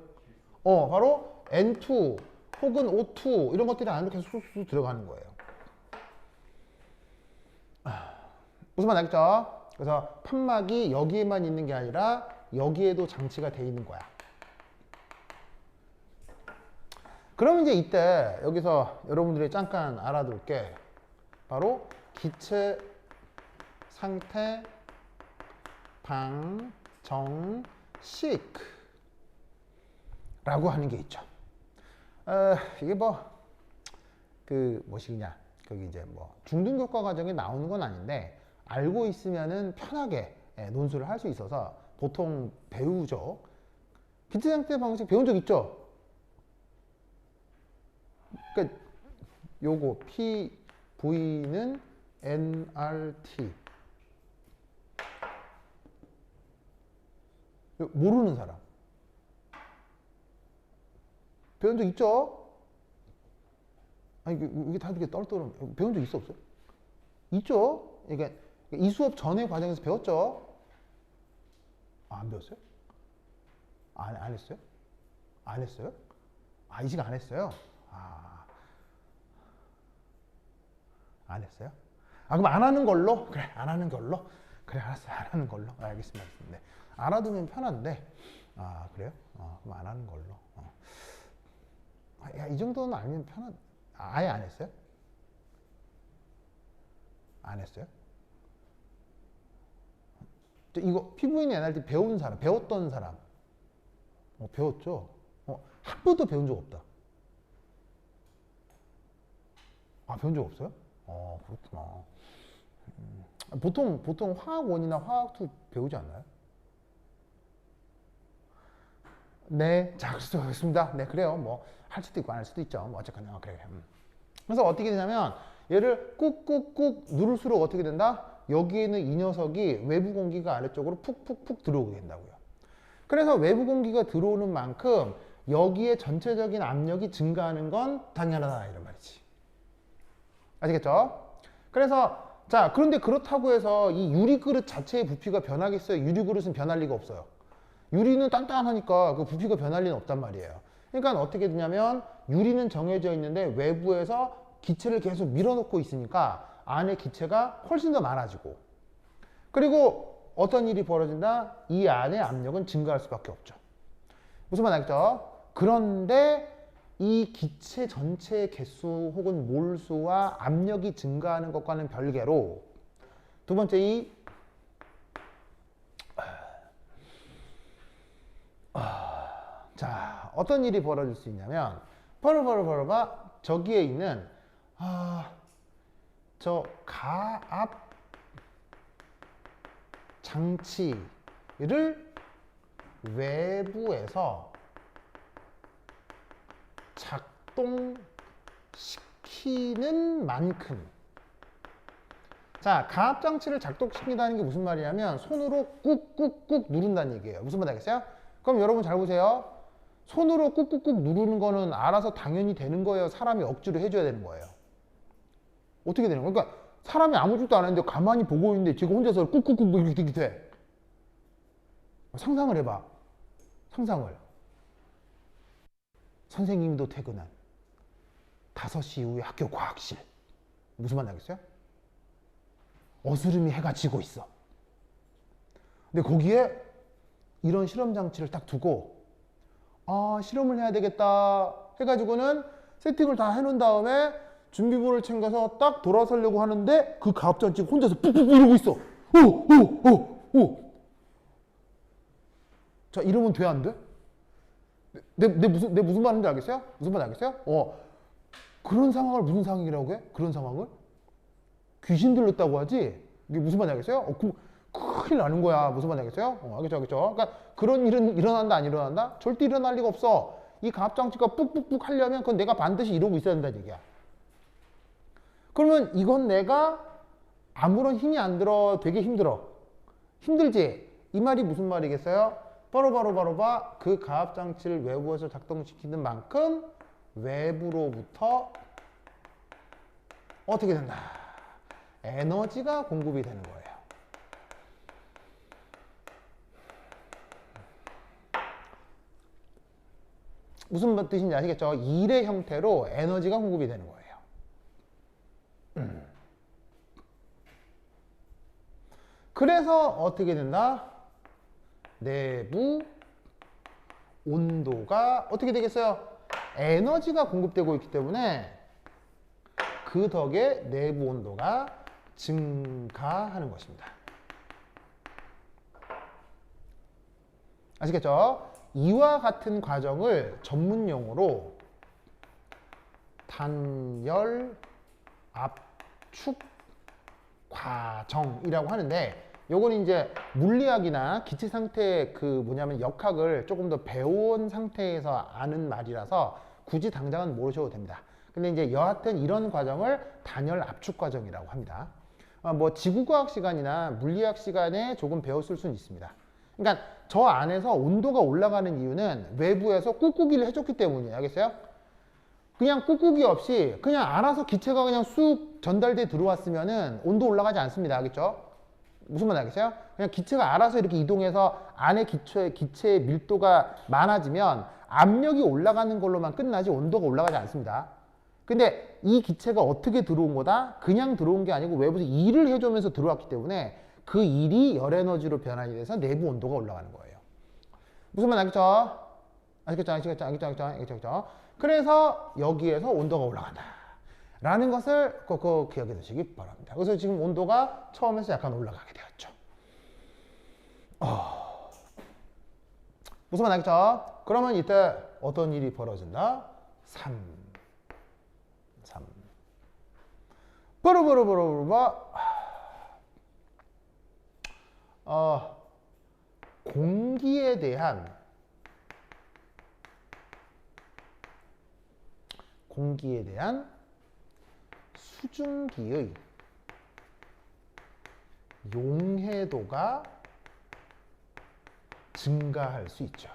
바로 N2 혹은 O2 이런 것들이 안으로 계속 쑥쑥 들어가는 거예요. 무슨 말 알겠죠? 그래서 판막이 여기에만 있는 게 아니라 여기에도 장치가 돼 있는 거야. 그럼 이제 이때 여기서 여러분들이 잠깐 알아둘 게 바로 기체 상태 방정식이라고 하는 게 있죠. 이게 뭐시냐? 거기 이제 중등교과 과정에 나오는 건 아닌데 알고 있으면은 편하게 논술을 할 수 있어서 보통 배우죠. 기체 상태 방정식 배운 적 있죠? 그러니까 요거 PV는 nRT 모르는 사람 배운 적 있죠? 아니 이게 다 이렇게 떨떠름 배운 적 있어 없어요? 있죠? 이게 이 수업 전에 과정에서 배웠죠? 안 배웠어요? 안 했어요? 안 했어요? 이 시간 안 했어요? 안 했어요? 그럼 안 하는 걸로? 그래, 안 하는 걸로? 그래, 알았어요. 안 하는 걸로. 알겠습니다. 네. 알아두면 편한데, 그래요? 그럼 안 하는 걸로. 이 정도는 알면 아예 안 했어요? 안 했어요? 이거 피부인 NRT 배운 사람, 배웠던 사람. 배웠죠? 한 번도 배운 적 없다. 배운 적 없어요? 그렇구나. 보통 화학1이나 화학2 배우지 않나요? 네, 자, 그렇습니다. 네, 그래요. 할 수도 있고 안 할 수도 있죠. 어쨌거나, 그래. 그래서 어떻게 되냐면, 얘를 꾹꾹꾹 누를수록 어떻게 된다? 여기에는 이 녀석이 외부 공기가 아래쪽으로 푹푹푹 들어오게 된다고요. 그래서 외부 공기가 들어오는 만큼 여기에 전체적인 압력이 증가하는 건 당연하다, 이런 말이지. 아시겠죠? 그래서 자, 그런데 그렇다고 해서 이 유리그릇 자체의 부피가 변하겠어요? 유리그릇은 변할 리가 없어요. 유리는 단단하니까 그 부피가 변할 리는 없단 말이에요. 그러니까 어떻게 되냐면 유리는 정해져 있는데 외부에서 기체를 계속 밀어넣고 있으니까 안에 기체가 훨씬 더 많아지고 그리고 어떤 일이 벌어진다? 이 안에 압력은 증가할 수밖에 없죠. 무슨 말 알겠죠? 그런데 이 기체 전체의 개수 혹은 몰수와 압력이 증가하는 것과는 별개로 두 번째 자, 어떤 일이 벌어질 수 있냐면 바로 저기에 있는 저 가압 장치를 외부에서 작동시키는 만큼 자, 가압장치를 작동시킨다는 게 무슨 말이냐면 손으로 꾹꾹꾹 누른다는 얘기예요. 무슨 말 알겠어요? 그럼 여러분 잘 보세요. 손으로 꾹꾹꾹 누르는 거는 알아서 당연히 되는 거예요? 사람이 억지로 해줘야 되는 거예요? 어떻게 되는 거예요? 그러니까 사람이 아무 짓도 안 했는데 가만히 보고 있는데 지금 혼자서 꾹꾹꾹 뭐 이렇게 돼. 상상을 해봐. 상상을. 선생님도 퇴근한 5시 이후에 학교 과학실. 무슨 말 나겠어요? 어스름이 해가 지고 있어. 근데 거기에 이런 실험 장치를 딱 두고 실험을 해야 되겠다 해가지고는 세팅을 다 해놓은 다음에 준비물을 챙겨서 딱 돌아서려고 하는데 그 가압장치가 혼자서 푹푹 이러고 있어. 오. 자, 이러면 돼, 안 돼? 내 무슨 말인지 알겠어요? 무슨 말인지 알겠어요? 그런 상황을 무슨 상황이라고 해? 그런 상황을? 귀신 들렸다고 하지? 이게 무슨 말인지 알겠어요? 큰일 나는 거야. 무슨 말인지 알겠어요? 알겠죠? 그러니까 그런 일은 일어난다, 안 일어난다? 절대 일어날 리가 없어. 이 가압장치가 뿍뿍뿍 하려면 그건 내가 반드시 이러고 있어야 된다는 얘기야. 그러면 이건 내가 아무런 힘이 안 들어. 되게 힘들어. 힘들지? 이 말이 무슨 말이겠어요? 바로 그 가압장치를 외부에서 작동시키는 만큼 외부로부터 어떻게 된다? 에너지가 공급이 되는 거예요. 무슨 뜻인지 아시겠죠? 일의 형태로 에너지가 공급이 되는 거예요. 그래서 어떻게 된다? 내부 온도가 어떻게 되겠어요? 에너지가 공급되고 있기 때문에 그 덕에 내부 온도가 증가하는 것입니다. 아시겠죠? 이와 같은 과정을 전문용어로 단열 압축 과정이라고 하는데, 요거는 이제 물리학이나 기체 상태 역학을 조금 더 배운 상태에서 아는 말이라서 굳이 당장은 모르셔도 됩니다. 근데 이제 여하튼 이런 과정을 단열 압축 과정이라고 합니다. 뭐 지구과학 시간이나 물리학 시간에 조금 배웠을 수는 있습니다. 그러니까 저 안에서 온도가 올라가는 이유는 외부에서 꾹꾹이를 해줬기 때문이에요. 알겠어요? 그냥 꾹꾹이 없이 그냥 알아서 기체가 그냥 쑥 전달돼 들어왔으면은 온도 올라가지 않습니다. 알겠죠? 무슨 말 알겠어요? 그냥 기체가 알아서 이렇게 이동해서 안에 기체의 밀도가 많아지면 압력이 올라가는 걸로만 끝나지 온도가 올라가지 않습니다. 근데 이 기체가 어떻게 들어온 거다? 그냥 들어온 게 아니고 외부에서 일을 해주면서 들어왔기 때문에 그 일이 열 에너지로 변환이 돼서 내부 온도가 올라가는 거예요. 무슨 말 알겠죠? 알겠죠? 그래서 여기에서 온도가 올라간다 라는 것을 꼭 기억해 두시기 바랍니다. 그래서 지금 온도가 처음에서 약간 올라가게 되었죠. 무슨 말 알겠죠? 그러면 이때 어떤 일이 벌어진다? 3 공기에 대한 수증기의 용해도가 증가할 수 있죠.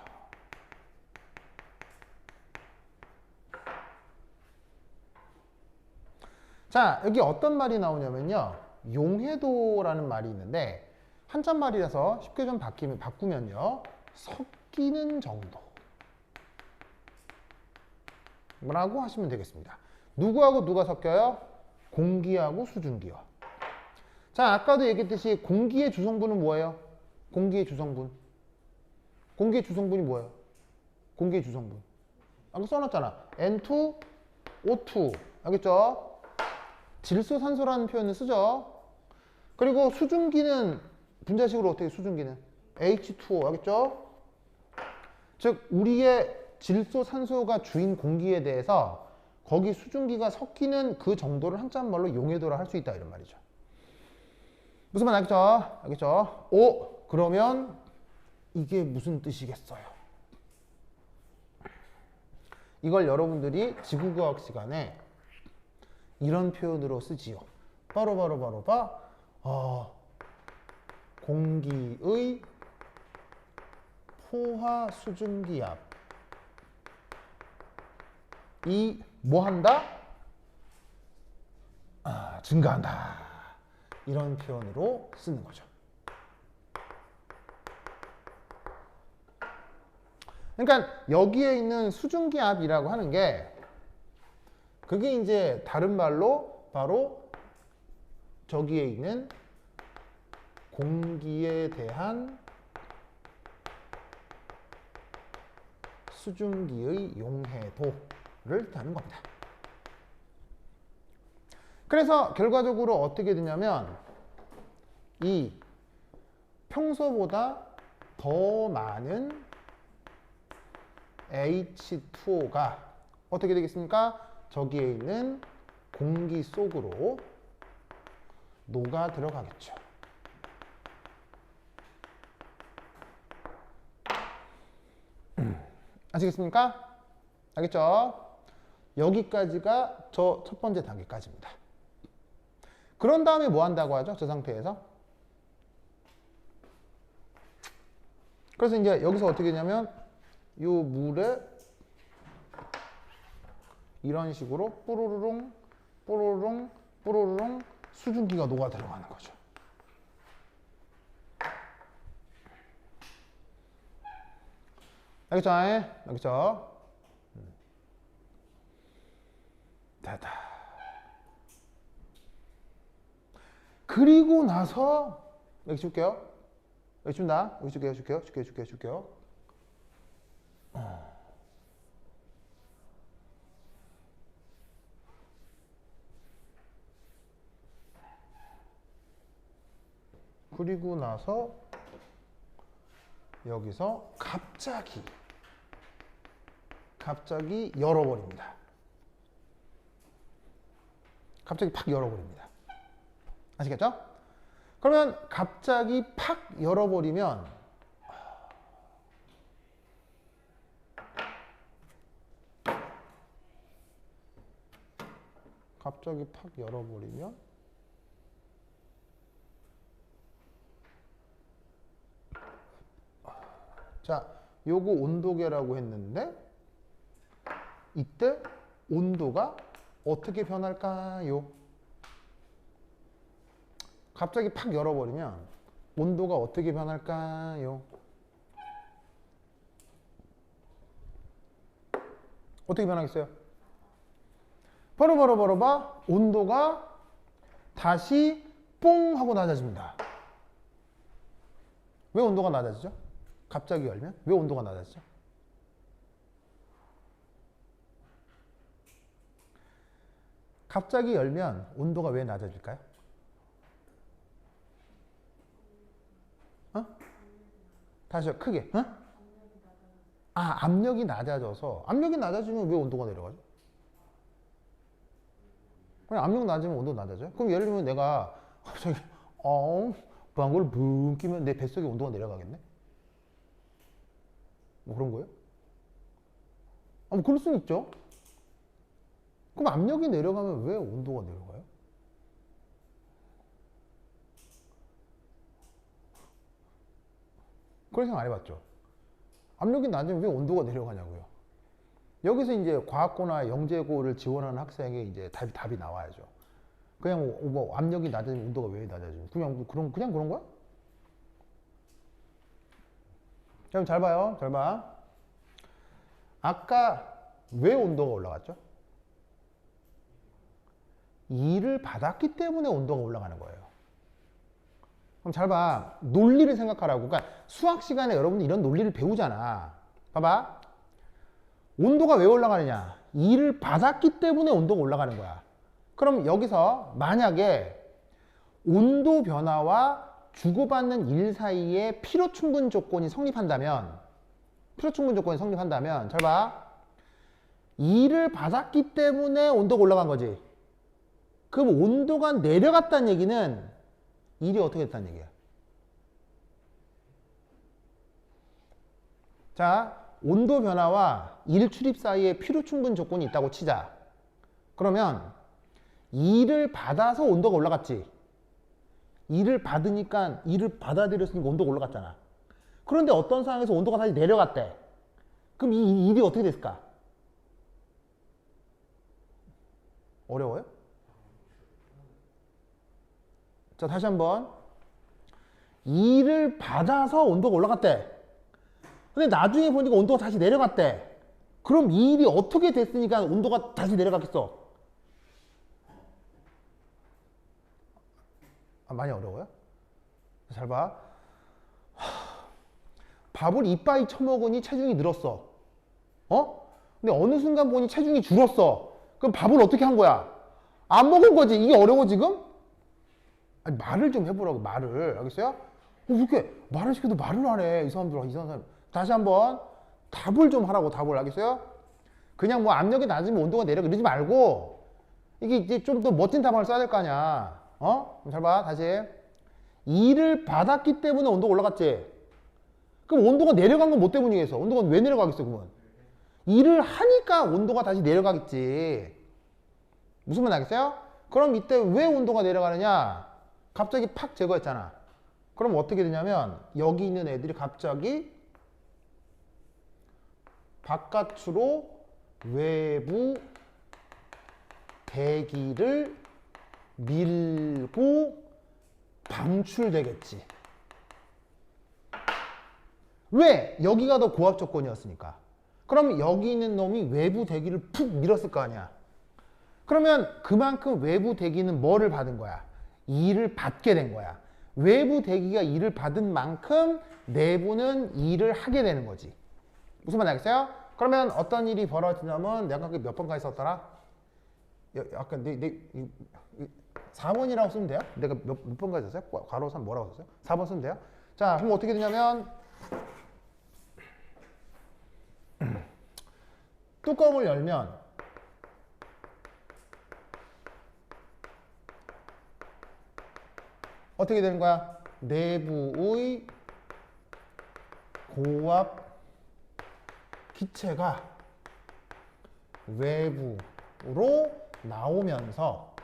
자, 여기 어떤 말이 나오냐면요. 용해도라는 말이 있는데 한자말이라서 쉽게 좀 바꾸면요. 섞이는 정도 라고 하시면 되겠습니다. 누구하고 누가 섞여요? 공기하고 수증기요. 자, 아까도 얘기했듯이 공기의 주성분은 뭐예요? 공기의 주성분이 뭐예요? 공기의 주성분. 아까 써놨잖아. N2, O2. 알겠죠? 질소산소라는 표현을 쓰죠. 그리고 수증기는 분자식으로 어떻게 수증기는? H2O. 알겠죠? 즉 우리의 질소산소가 주인 공기에 대해서 거기 수증기가 섞이는 그 정도를 한자말로 용해도라 할 수 있다 이런 말이죠. 무슨 말 알겠죠? 그러면 이게 무슨 뜻이겠어요? 이걸 여러분들이 지구과학 시간에 이런 표현으로 쓰지요. 바로 공기의 포화 수증기압 이 뭐 한다? 증가한다. 이런 표현으로 쓰는 거죠. 그러니까 여기에 있는 수증기압이라고 하는 게 그게 이제 다른 말로 바로 저기에 있는 공기에 대한 수증기의 용해도를 뜻하는 겁니다. 그래서 결과적으로 어떻게 되냐면 이 평소보다 더 많은 H2O가 어떻게 되겠습니까? 저기에 있는 공기 속으로 녹아 들어가겠죠. 아시겠습니까? 알겠죠? 여기까지가 저 첫 번째 단계까지입니다. 그런 다음에 뭐 한다고 하죠? 저 상태에서. 그래서 이제 여기서 어떻게 되냐면 이 물에 이런 식으로 뽀로로롱 뽀로로롱 뽀로로롱 수증기가 녹아 들어가는 거죠. 알겠죠? 알겠죠? 됐다. 그리고 나서 여기 줄게요. 여기 준다. 여기 줄게요. 그리고 나서 여기서 갑자기 열어버립니다. 갑자기 팍 열어버립니다. 아시겠죠? 그러면 갑자기 팍 열어버리면 자, 요거 온도계라고 했는데 이때 온도가 어떻게 변할까요? 갑자기 팍 열어버리면 온도가 어떻게 변할까요? 어떻게 변하겠어요? 바로 온도가 다시 뽕 하고 낮아집니다. 왜 온도가 낮아지죠? 갑자기 열면 왜 온도가 낮아지죠? 갑자기 열면 온도가 왜 낮아질까요? 다시요. 크게. 압력이 낮아져서. 압력이 낮아지면 왜 온도가 내려가죠? 그냥 압력 낮으면 온도 낮아져요? 그럼 예를 들면 내가 갑자기 방구를 붕 끼면 내 뱃속의 온도가 내려가겠네? 뭐 그런 거예요? 뭐 그럴 수는 있죠. 그럼 압력이 내려가면 왜 온도가 내려가요? 그런 생각 안 해봤죠? 압력이 낮으면 왜 온도가 내려가냐고요. 여기서 이제 과학고나 영재고를 지원하는 학생의 이제 답이 나와야죠. 그냥 뭐 압력이 낮으면 온도가 왜 낮아지죠? 그냥 그런 거야? 그럼 잘 봐요. 잘 봐. 아까 왜 온도가 올라갔죠? 일을 받았기 때문에 온도가 올라가는 거예요. 그럼 잘 봐. 논리를 생각하라고. 그러니까 수학 시간에 여러분들 이런 논리를 배우잖아. 봐봐. 온도가 왜 올라가느냐? 일을 받았기 때문에 온도가 올라가는 거야. 그럼 여기서 만약에 온도 변화와 주고받는 일 사이에 필요충분 조건이 성립한다면 잘 봐. 일을 받았기 때문에 온도가 올라간 거지. 그럼 온도가 내려갔다는 얘기는 일이 어떻게 됐다는 얘기야? 자, 온도 변화와 일 출입 사이에 필요 충분 조건이 있다고 치자. 그러면 일을 받아서 온도가 올라갔지. 일을 받으니까 일을 받아들였으니까 온도가 올라갔잖아. 그런데 어떤 상황에서 온도가 다시 내려갔대. 그럼 이 일이 어떻게 됐을까? 어려워요? 자, 다시 한번. 일을 받아서 온도가 올라갔대. 근데 나중에 보니까 온도가 다시 내려갔대. 그럼 이 일이 어떻게 됐으니까 온도가 다시 내려갔겠어? 많이 어려워요? 잘 봐. 밥을 이빠이 처먹으니 체중이 늘었어. 근데 어느 순간 보니 체중이 줄었어. 그럼 밥을 어떻게 한 거야? 안 먹은 거지. 이게 어려워 지금? 아니, 말을 좀 해보라고. 말을. 알겠어요? 왜 이렇게 말을 시켜도 말을 안 해. 이 사람들 이상한 사람. 다시 한번 답을 좀 하라고. 답을. 알겠어요? 그냥 뭐 압력이 낮으면 온도가 내려 그러지 말고 이게 이제 좀 더 멋진 답안을 써야 될 거 아니야. 잘 봐. 다시. 일을 받았기 때문에 온도가 올라갔지. 그럼 온도가 내려간 건 뭐 때문이겠어? 온도가 왜 내려가겠어, 그러면? 일을 하니까 온도가 다시 내려가겠지. 무슨 말 알겠어요? 그럼 이때 왜 온도가 내려가느냐? 갑자기 팍 제거했잖아. 그럼 어떻게 되냐면 여기 있는 애들이 갑자기 바깥으로 외부 대기를 밀고 방출되겠지. 왜? 여기가 더 고압 조건이었으니까. 그럼 여기 있는 놈이 외부 대기를 푹 밀었을 거 아니야. 그러면 그만큼 외부 대기는 뭐를 받은 거야? 일을 받게 된 거야. 외부 대기가 일을 받은 만큼 내부는 일을 하게 되는 거지. 무슨 말 알겠어요? 그러면 어떤 일이 벌어지냐면 내가 몇 번까지 썼더라? 아까 4번이라고 쓰면 돼요? 내가 몇 번까지 썼어요? 괄호 3 뭐라고 썼어요? 4번 쓰면 돼요? 자, 그럼 어떻게 되냐면 뚜껑을 열면 어떻게 되는 거야? 내부의 고압 기체가 외부로 나오면서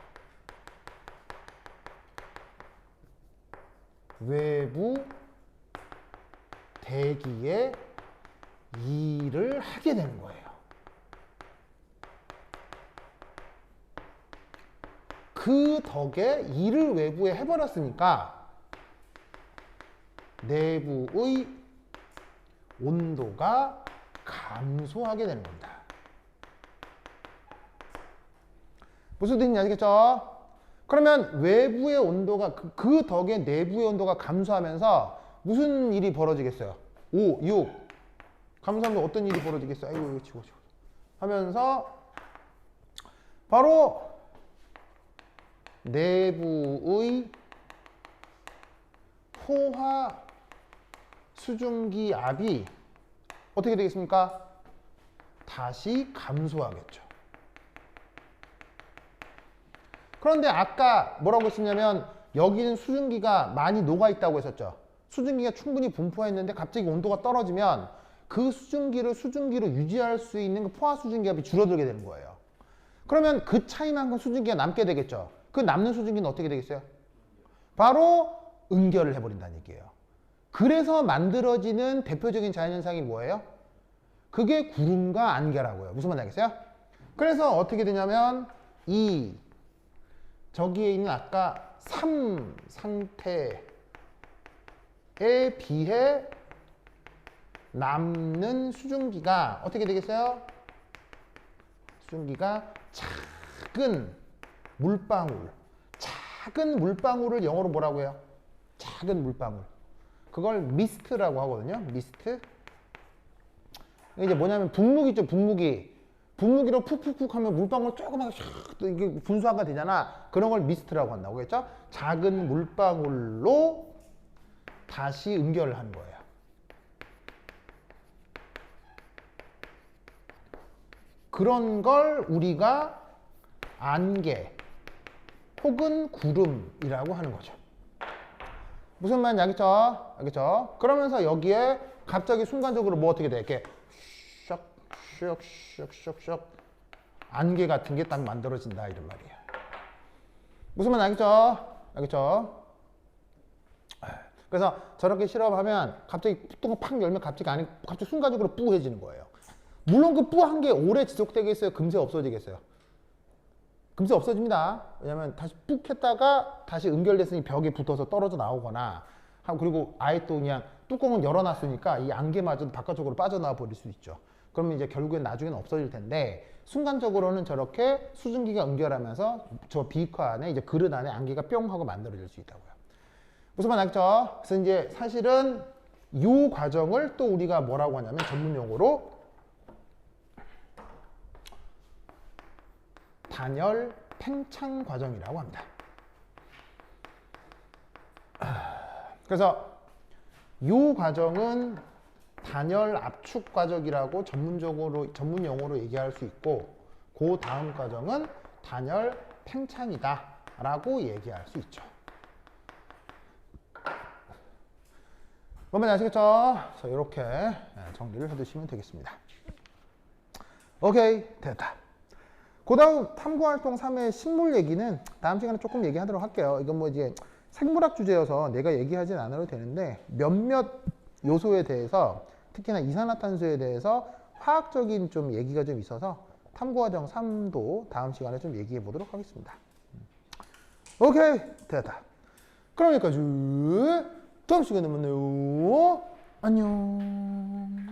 외부 대기에 일을 하게 되는 거예요. 그 덕에 일을 외부에 해버렸으니까 내부의 온도가 감소하게 되는 겁니다. 무슨 뜻인지 아시겠죠? 그러면 외부의 온도가 그 덕에 내부의 온도가 감소하면서 무슨 일이 벌어지겠어요? 5, 6 감소하면 어떤 일이 벌어지겠어요? 아이고 치고 하면서 바로 내부의 포화 수증기 압이 어떻게 되겠습니까? 다시 감소하겠죠. 그런데 아까 뭐라고 했었냐면 여기는 수증기가 많이 녹아있다고 했었죠. 수증기가 충분히 분포했는데 갑자기 온도가 떨어지면 그 수증기를 수증기로 유지할 수 있는 그 포화 수증기압이 줄어들게 되는 거예요. 그러면 그 차이만큼 수증기가 남게 되겠죠. 그 남는 수증기는 어떻게 되겠어요? 바로 응결을 해버린다는 얘기예요. 그래서 만들어지는 대표적인 자연현상이 뭐예요? 그게 구름과 안개라고요. 무슨 말인지 알겠어요? 그래서 어떻게 되냐면 저기에 있는 아까 3 상태에 비해 남는 수증기가 어떻게 되겠어요? 수증기가 작은 물방울을 영어로 뭐라고 해요? 작은 물방울. 그걸 미스트라고 하거든요. 미스트. 이제 뭐냐면 분무기 있죠, 분무기. 분무기로 푹푹푹 하면 물방울 조그맣게 샥 이게 분수화가 되잖아. 그런 걸 미스트라고 한다고 그랬죠? 작은 물방울로 다시 응결을 하는 거예요. 그런 걸 우리가 안개 혹은 구름이라고 하는 거죠. 무슨 말인지 알겠죠? 알겠죠? 그러면서 여기에 갑자기 순간적으로 뭐 어떻게 돼? 이렇게 슉슉슉슉슉 안개 같은 게 딱 만들어진다 이런 말이에요. 무슨 말인지 알겠죠? 알겠죠? 그래서 저렇게 실험하면 갑자기 뚜껑 팍 열면 갑자기 순간적으로 뿌해지는 거예요. 물론 그 뿌한 게 오래 지속되겠어요? 금세 없어지겠어요? 금세 없어집니다. 왜냐면 다시 푹 했다가 다시 응결됐으니 벽에 붙어서 떨어져 나오거나 그리고 아예 또 그냥 뚜껑은 열어놨으니까 이 안개마저도 바깥쪽으로 빠져나와 버릴 수 있죠. 그러면 이제 결국엔 나중에는 없어질 텐데 순간적으로는 저렇게 수증기가 응결하면서 저 비커 안에 이제 그릇 안에 안개가 뿅 하고 만들어질 수 있다고요. 무슨 말 알겠죠? 그래서 이제 사실은 이 과정을 또 우리가 뭐라고 하냐면 전문 용어로 단열 팽창 과정이라고 합니다. 그래서 이 과정은 단열 압축 과정이라고 전문 용어로 얘기할 수 있고 그 다음 과정은 단열 팽창이다 라고 얘기할 수 있죠. 뭔지 아시겠죠? 그래서 이렇게 정리를 해두시면 되겠습니다. 오케이, 됐다. 그 다음 탐구활동 3의 식물 얘기는 다음 시간에 조금 얘기하도록 할게요. 이건 뭐 이제 생물학 주제여서 내가 얘기하진 않아도 되는데 몇몇 요소에 대해서 특히나 이산화탄소에 대해서 화학적인 좀 얘기가 좀 있어서 탐구과정 3도 다음 시간에 좀 얘기해 보도록 하겠습니다. 오케이, 됐다. 그럼 여기까지 다음 시간에 만나요. 안녕.